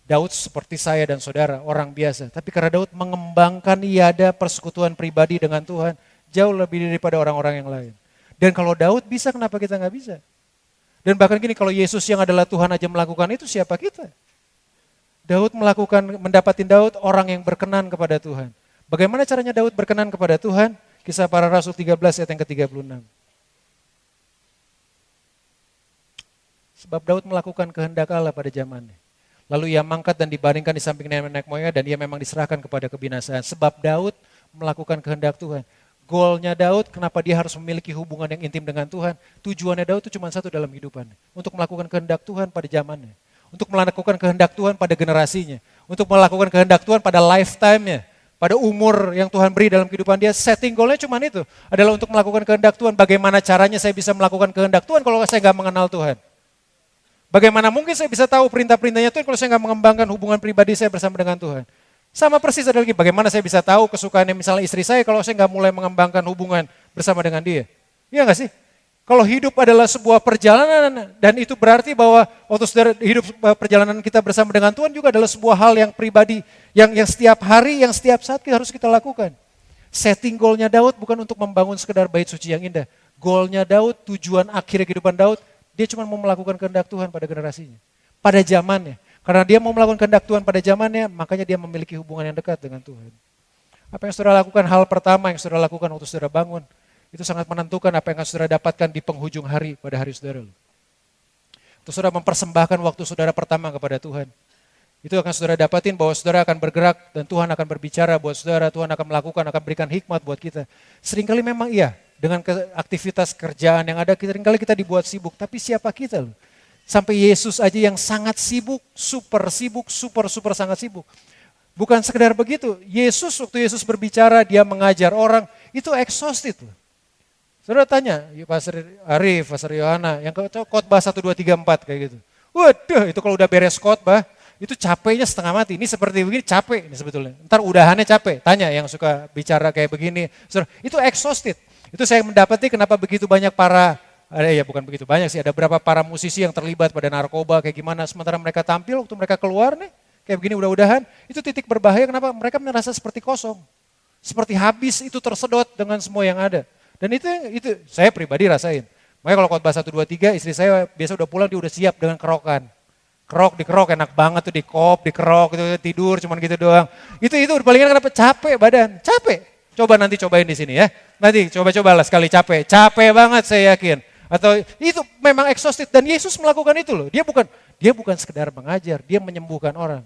Daud seperti saya dan saudara, orang biasa. Tapi karena Daud mengembangkan iada persekutuan pribadi dengan Tuhan, jauh lebih daripada orang-orang yang lain. Dan kalau Daud bisa, kenapa kita nggak bisa? Dan bahkan gini, kalau Yesus yang adalah Tuhan aja melakukan itu, siapa kita? Daud mendapatin Daud orang yang berkenan kepada Tuhan. Bagaimana caranya Daud berkenan kepada Tuhan? Kisah Para Rasul 13 ayat yang ke-36. Sebab Daud melakukan kehendak Allah pada zamannya. Lalu ia mangkat dan dibaringkan di samping nenek moyangnya dan ia memang diserahkan kepada kebinasaan. Sebab Daud melakukan kehendak Tuhan. Goalnya Daud, kenapa dia harus memiliki hubungan yang intim dengan Tuhan? Tujuannya Daud itu cuma satu dalam kehidupannya. Untuk melakukan kehendak Tuhan pada zamannya. Untuk melakukan kehendak Tuhan pada generasinya. Untuk melakukan kehendak Tuhan pada lifetime-nya. Pada umur yang Tuhan beri dalam kehidupan dia, setting goalnya cuma itu. Adalah untuk melakukan kehendak Tuhan. Bagaimana caranya saya bisa melakukan kehendak Tuhan kalau saya nggak mengenal Tuhan? Bagaimana mungkin saya bisa tahu perintah-perintahnya Tuhan kalau saya nggak mengembangkan hubungan pribadi saya bersama dengan Tuhan? Sama persis ada lagi, bagaimana saya bisa tahu kesukaannya misalnya istri saya kalau saya nggak mulai mengembangkan hubungan bersama dengan dia? Iya nggak sih? Kalau hidup adalah sebuah perjalanan dan itu berarti bahwa waktu saudara hidup perjalanan kita bersama dengan Tuhan juga adalah sebuah hal yang pribadi, yang setiap hari, yang setiap saat harus kita lakukan. Setting goalnya Daud bukan untuk membangun sekedar bait suci yang indah. Goalnya Daud, tujuan akhir kehidupan Daud, dia cuma mau melakukan kehendak Tuhan pada generasinya, pada zamannya. Karena dia mau melakukan kehendak Tuhan pada zamannya, makanya dia memiliki hubungan yang dekat dengan Tuhan. Apa yang saudara lakukan, hal pertama yang saudara lakukan waktu saudara bangun, itu sangat menentukan apa yang akan saudara dapatkan di penghujung hari pada hari saudara. Itu saudara mempersembahkan waktu saudara pertama kepada Tuhan. Itu akan saudara dapatin bahwa saudara akan bergerak dan Tuhan akan berbicara buat saudara, Tuhan akan melakukan, akan berikan hikmat buat kita. Seringkali memang iya, dengan aktivitas kerjaan yang ada, seringkali kita dibuat sibuk, tapi siapa kita loh? Sampai Yesus aja yang sangat sibuk, super sangat sibuk. Bukan sekedar begitu, waktu Yesus berbicara, dia mengajar orang, itu exhausted loh. Saudara tanya, Pastor Arif, Pastor Yohana, yang khotbah 1, 2, 3, 4 kayak gitu. Waduh, itu kalau udah beres khotbah, itu capeknya setengah mati. Ini seperti begini capek ini sebetulnya. Ntar udahannya capek. Tanya yang suka bicara kayak begini. Saudara, itu exhausted. Itu saya mendapati kenapa begitu banyak bukan begitu banyak sih, ada beberapa para musisi yang terlibat pada narkoba kayak gimana. Sementara mereka tampil, waktu mereka keluar nih, kayak begini udah-udahan, itu titik berbahaya kenapa? Mereka merasa seperti kosong. Seperti habis itu tersedot dengan semua yang ada. Dan itu saya pribadi rasain. Makanya kalau khotbah 1, 2, 3, istri saya biasa udah pulang dia udah siap dengan kerokan. Dikerok enak banget tuh dikerok gitu, tidur cuman gitu doang. Itu paling enak kenapa? Capek badan, capek. Coba nanti cobain di sini ya. Nanti coba-cobalah sekali capek. Capek banget saya yakin. Atau itu memang exhausted dan Yesus melakukan itu loh. Dia bukan sekedar mengajar, dia menyembuhkan orang.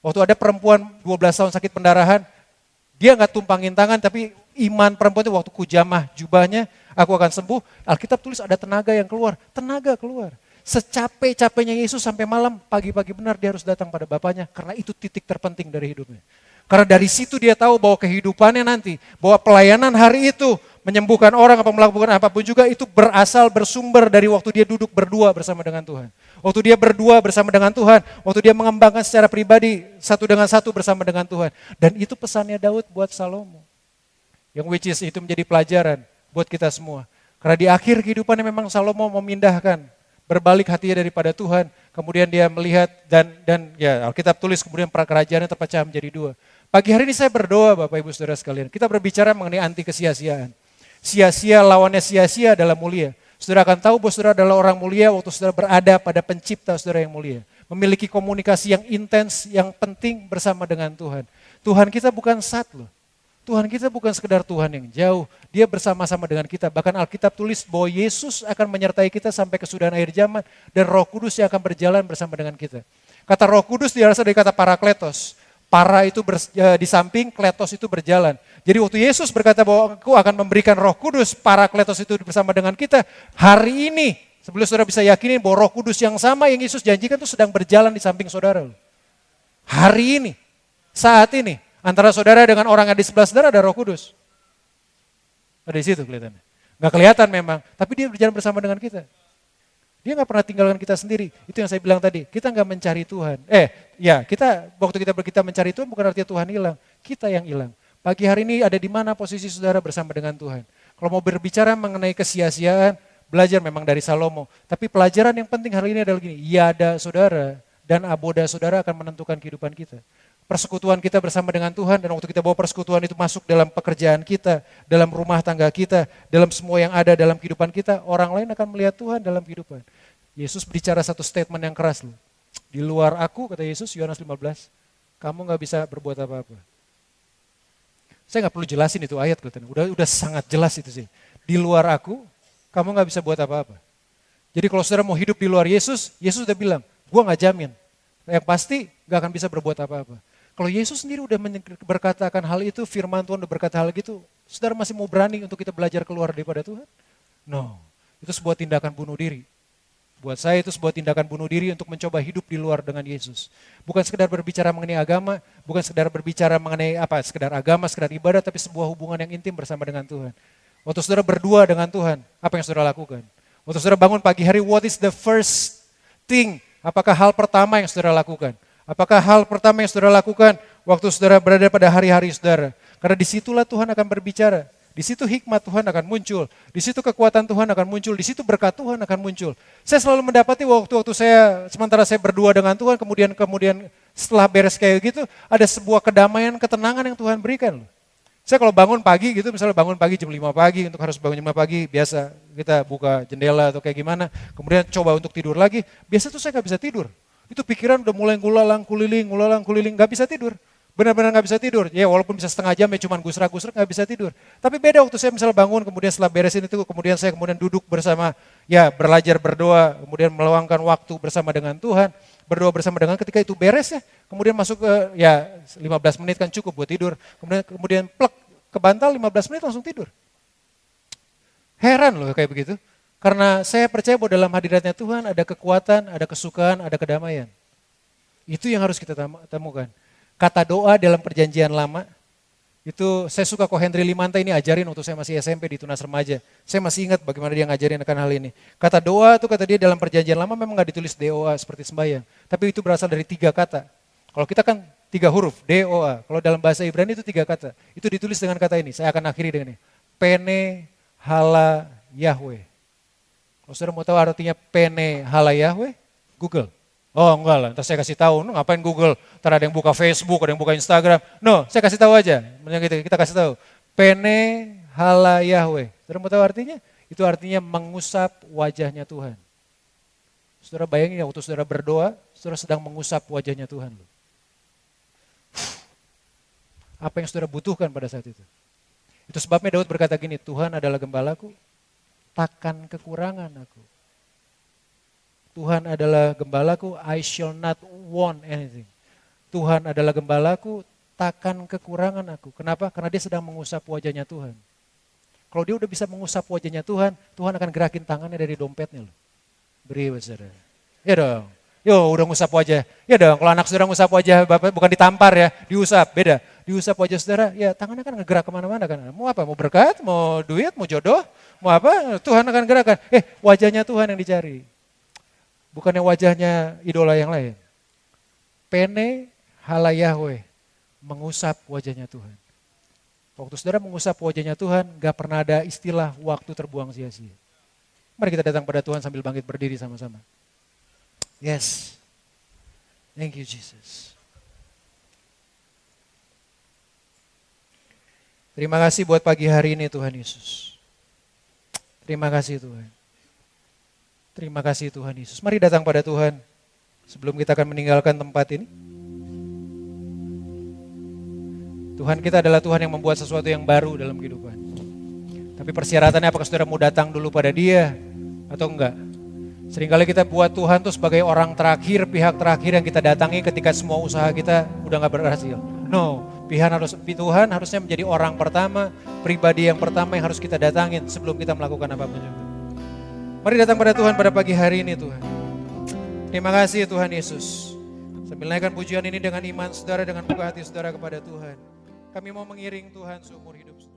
Waktu ada perempuan 12 tahun sakit pendarahan, dia nggak tumpangin tangan tapi iman perempuan itu waktu kujamah jubahnya, aku akan sembuh. Alkitab tulis ada tenaga yang keluar, tenaga keluar. Secapek-capeknya Yesus sampai malam, pagi-pagi benar dia harus datang pada Bapaknya karena itu titik terpenting dari hidupnya. Karena dari situ dia tahu bahwa kehidupannya nanti, bahwa pelayanan hari itu menyembuhkan orang apa melakukan apapun juga itu bersumber dari waktu dia duduk berdua bersama dengan Tuhan. Waktu dia berdua bersama dengan Tuhan, waktu dia mengembangkan secara pribadi satu dengan satu bersama dengan Tuhan. Dan itu pesannya Daud buat Salomo. Yang which is itu menjadi pelajaran buat kita semua. Karena di akhir kehidupannya memang Salomo memindahkan, berbalik hatinya daripada Tuhan. Kemudian dia melihat dan ya Alkitab tulis kemudian kerajaannya terpecah menjadi dua. Pagi hari ini saya berdoa Bapak Ibu Saudara sekalian. Kita berbicara mengenai anti kesia-siaan. Sia-sia lawannya sia-sia adalah mulia. Saudara akan tahu bahwa saudara adalah orang mulia waktu saudara berada pada pencipta saudara yang mulia. Memiliki komunikasi yang intens, yang penting bersama dengan Tuhan. Tuhan kita bukan loh. Tuhan kita bukan sekedar Tuhan yang jauh. Dia bersama-sama dengan kita. Bahkan Alkitab tulis bahwa Yesus akan menyertai kita sampai kesudahan akhir zaman. Dan Roh Kudus yang akan berjalan bersama dengan kita. Kata Roh Kudus berasal dari kata parakletos. Para itu di samping, kletos itu berjalan. Jadi waktu Yesus berkata bahwa aku akan memberikan Roh Kudus, parakletos itu bersama dengan kita. Hari ini, sebelum saudara bisa yakini bahwa Roh Kudus yang sama yang Yesus janjikan itu sedang berjalan di samping saudara. Hari ini, saat ini, antara saudara dengan orang yang di sebelah saudara ada Roh Kudus. Ada di situ kelihatannya. Gak kelihatan memang, tapi dia berjalan bersama dengan kita. Dia gak pernah tinggalkan kita sendiri. Itu yang saya bilang tadi, kita gak mencari Tuhan. Waktu kita mencari Tuhan bukan artinya Tuhan hilang. Kita yang hilang. Pagi hari ini ada di mana posisi saudara bersama dengan Tuhan. Kalau mau berbicara mengenai kesia-siaan, belajar memang dari Salomo. Tapi pelajaran yang penting hari ini adalah gini, yada saudara dan aboda saudara akan menentukan kehidupan kita. Persekutuan kita bersama dengan Tuhan dan waktu kita bawa persekutuan itu masuk dalam pekerjaan kita, dalam rumah tangga kita, dalam semua yang ada dalam kehidupan kita, orang lain akan melihat Tuhan dalam kehidupan. Yesus bicara satu statement yang keras loh. Di luar aku, kata Yesus, Yohanes 15, kamu gak bisa berbuat apa-apa. Saya gak perlu jelasin itu ayat, udah sangat jelas itu sih. Di luar aku, kamu gak bisa buat apa-apa. Jadi kalau saudara mau hidup di luar Yesus, Yesus udah bilang, gue gak jamin. Yang pasti gak akan bisa berbuat apa-apa. Kalau Yesus sendiri udah berkatakan hal itu, firman Tuhan udah berkata hal gitu, saudara masih mau berani untuk kita belajar keluar daripada Tuhan? No, itu sebuah tindakan bunuh diri. Buat saya itu sebuah tindakan bunuh diri untuk mencoba hidup di luar dengan Yesus. Bukan sekedar berbicara mengenai agama, bukan sekedar berbicara mengenai sekedar agama, sekedar ibadah, tapi sebuah hubungan yang intim bersama dengan Tuhan. Waktu saudara berdua dengan Tuhan, apa yang saudara lakukan? Waktu saudara bangun pagi hari, what is the first thing? Apakah hal pertama yang saudara lakukan? Apakah hal pertama yang saudara lakukan waktu saudara berada pada hari-hari saudara? Karena disitulah Tuhan akan berbicara. Di situ hikmat Tuhan akan muncul. Di situ kekuatan Tuhan akan muncul. Di situ berkat Tuhan akan muncul. Saya selalu mendapati waktu sementara saya berdua dengan Tuhan, kemudian setelah beres kayak gitu, ada sebuah kedamaian, ketenangan yang Tuhan berikan. Saya kalau bangun pagi gitu, misalnya bangun pagi jam 5 pagi, untuk harus bangun jam 5 pagi, biasa kita buka jendela atau kayak gimana, kemudian coba untuk tidur lagi, biasa tuh saya gak bisa tidur. Itu pikiran udah mulai ngulalang kuliling, gak bisa tidur. Benar-benar gak bisa tidur. Ya walaupun bisa setengah jam ya cuman gusrak-gusrak gak bisa tidur. Tapi beda waktu saya misalnya bangun, kemudian setelah beresin itu, kemudian saya duduk bersama, belajar berdoa, kemudian meluangkan waktu bersama dengan Tuhan, berdoa bersama dengan ketika itu beres ya, kemudian masuk ke 15 menit kan cukup buat tidur, kemudian plek ke bantal 15 menit langsung tidur. Heran loh kayak begitu. Karena saya percaya bahwa dalam hadiratnya Tuhan ada kekuatan, ada kesukaan, ada kedamaian. Itu yang harus kita temukan. Kata doa dalam perjanjian lama, itu saya suka kok Henry Limanta ini ajarin waktu saya masih SMP di Tunas Remaja. Saya masih ingat bagaimana dia ngajarin akan hal ini. Kata doa itu kata dia dalam perjanjian lama memang gak ditulis DOA seperti sembahyang. Tapi itu berasal dari 3 kata. Kalau kita kan 3 huruf, DOA. Kalau dalam bahasa Ibrani itu 3 kata. Itu ditulis dengan kata ini, saya akan akhiri dengan ini. Pene, hala, Yahweh. Kalau saudara mau tahu artinya pene hala Yahweh, Google. Oh enggak lah, ntar saya kasih tahu. Ngapain Google? Ntar ada yang buka Facebook, ada yang buka Instagram. No, saya kasih tahu aja. Kita kasih tahu. Pene hala Yahweh. Saudara mau tahu artinya? Itu artinya mengusap wajahnya Tuhan. Saudara bayangin ya, waktu saudara berdoa, saudara sedang mengusap wajahnya Tuhan. Apa yang saudara butuhkan pada saat itu? Itu sebabnya Daud berkata gini, Tuhan adalah gembalaku, takkan kekurangan aku. Tuhan adalah gembalaku, I shall not want anything. Tuhan adalah gembalaku, takkan kekurangan aku. Kenapa? Karena dia sedang mengusap wajahnya Tuhan. Kalau dia udah bisa mengusap wajahnya Tuhan, Tuhan akan gerakin tangannya dari dompetnya loh. Beri saudara. Ya dong. Yo udah ngusap wajah. Ya dong, kalau anak saudara ngusap wajah Bapak bukan ditampar ya, diusap, beda. Diusap wajah saudara, ya tangannya kan ngegerak kemana-mana kan. Mau apa? Mau berkat, mau duit, mau jodoh, mau apa? Tuhan akan gerakkan. Wajahnya Tuhan yang dicari. Bukannya wajahnya idola yang lain. Pene hala Yahweh, mengusap wajahnya Tuhan. Waktu saudara mengusap wajahnya Tuhan, gak pernah ada istilah waktu terbuang sia-sia. Mari kita datang pada Tuhan sambil bangkit berdiri sama-sama. Yes. Thank you Jesus. Terima kasih buat pagi hari ini Tuhan Yesus. Terima kasih Tuhan. Terima kasih Tuhan Yesus. Mari datang pada Tuhan sebelum kita akan meninggalkan tempat ini. Tuhan kita adalah Tuhan yang membuat sesuatu yang baru dalam kehidupan. Tapi persyaratannya apakah saudara mau datang dulu pada Dia atau enggak? Seringkali kita buat Tuhan tuh sebagai orang terakhir, pihak terakhir yang kita datangi ketika semua usaha kita udah gak berhasil. No, Tuhan harusnya menjadi orang pertama, pribadi yang pertama yang harus kita datangin sebelum kita melakukan apapun juga. Mari datang pada Tuhan pada pagi hari ini Tuhan. Terima kasih Tuhan Yesus. Sambil naikkan pujian ini dengan iman saudara, dengan buka hati saudara kepada Tuhan. Kami mau mengiring Tuhan seumur hidup saudara.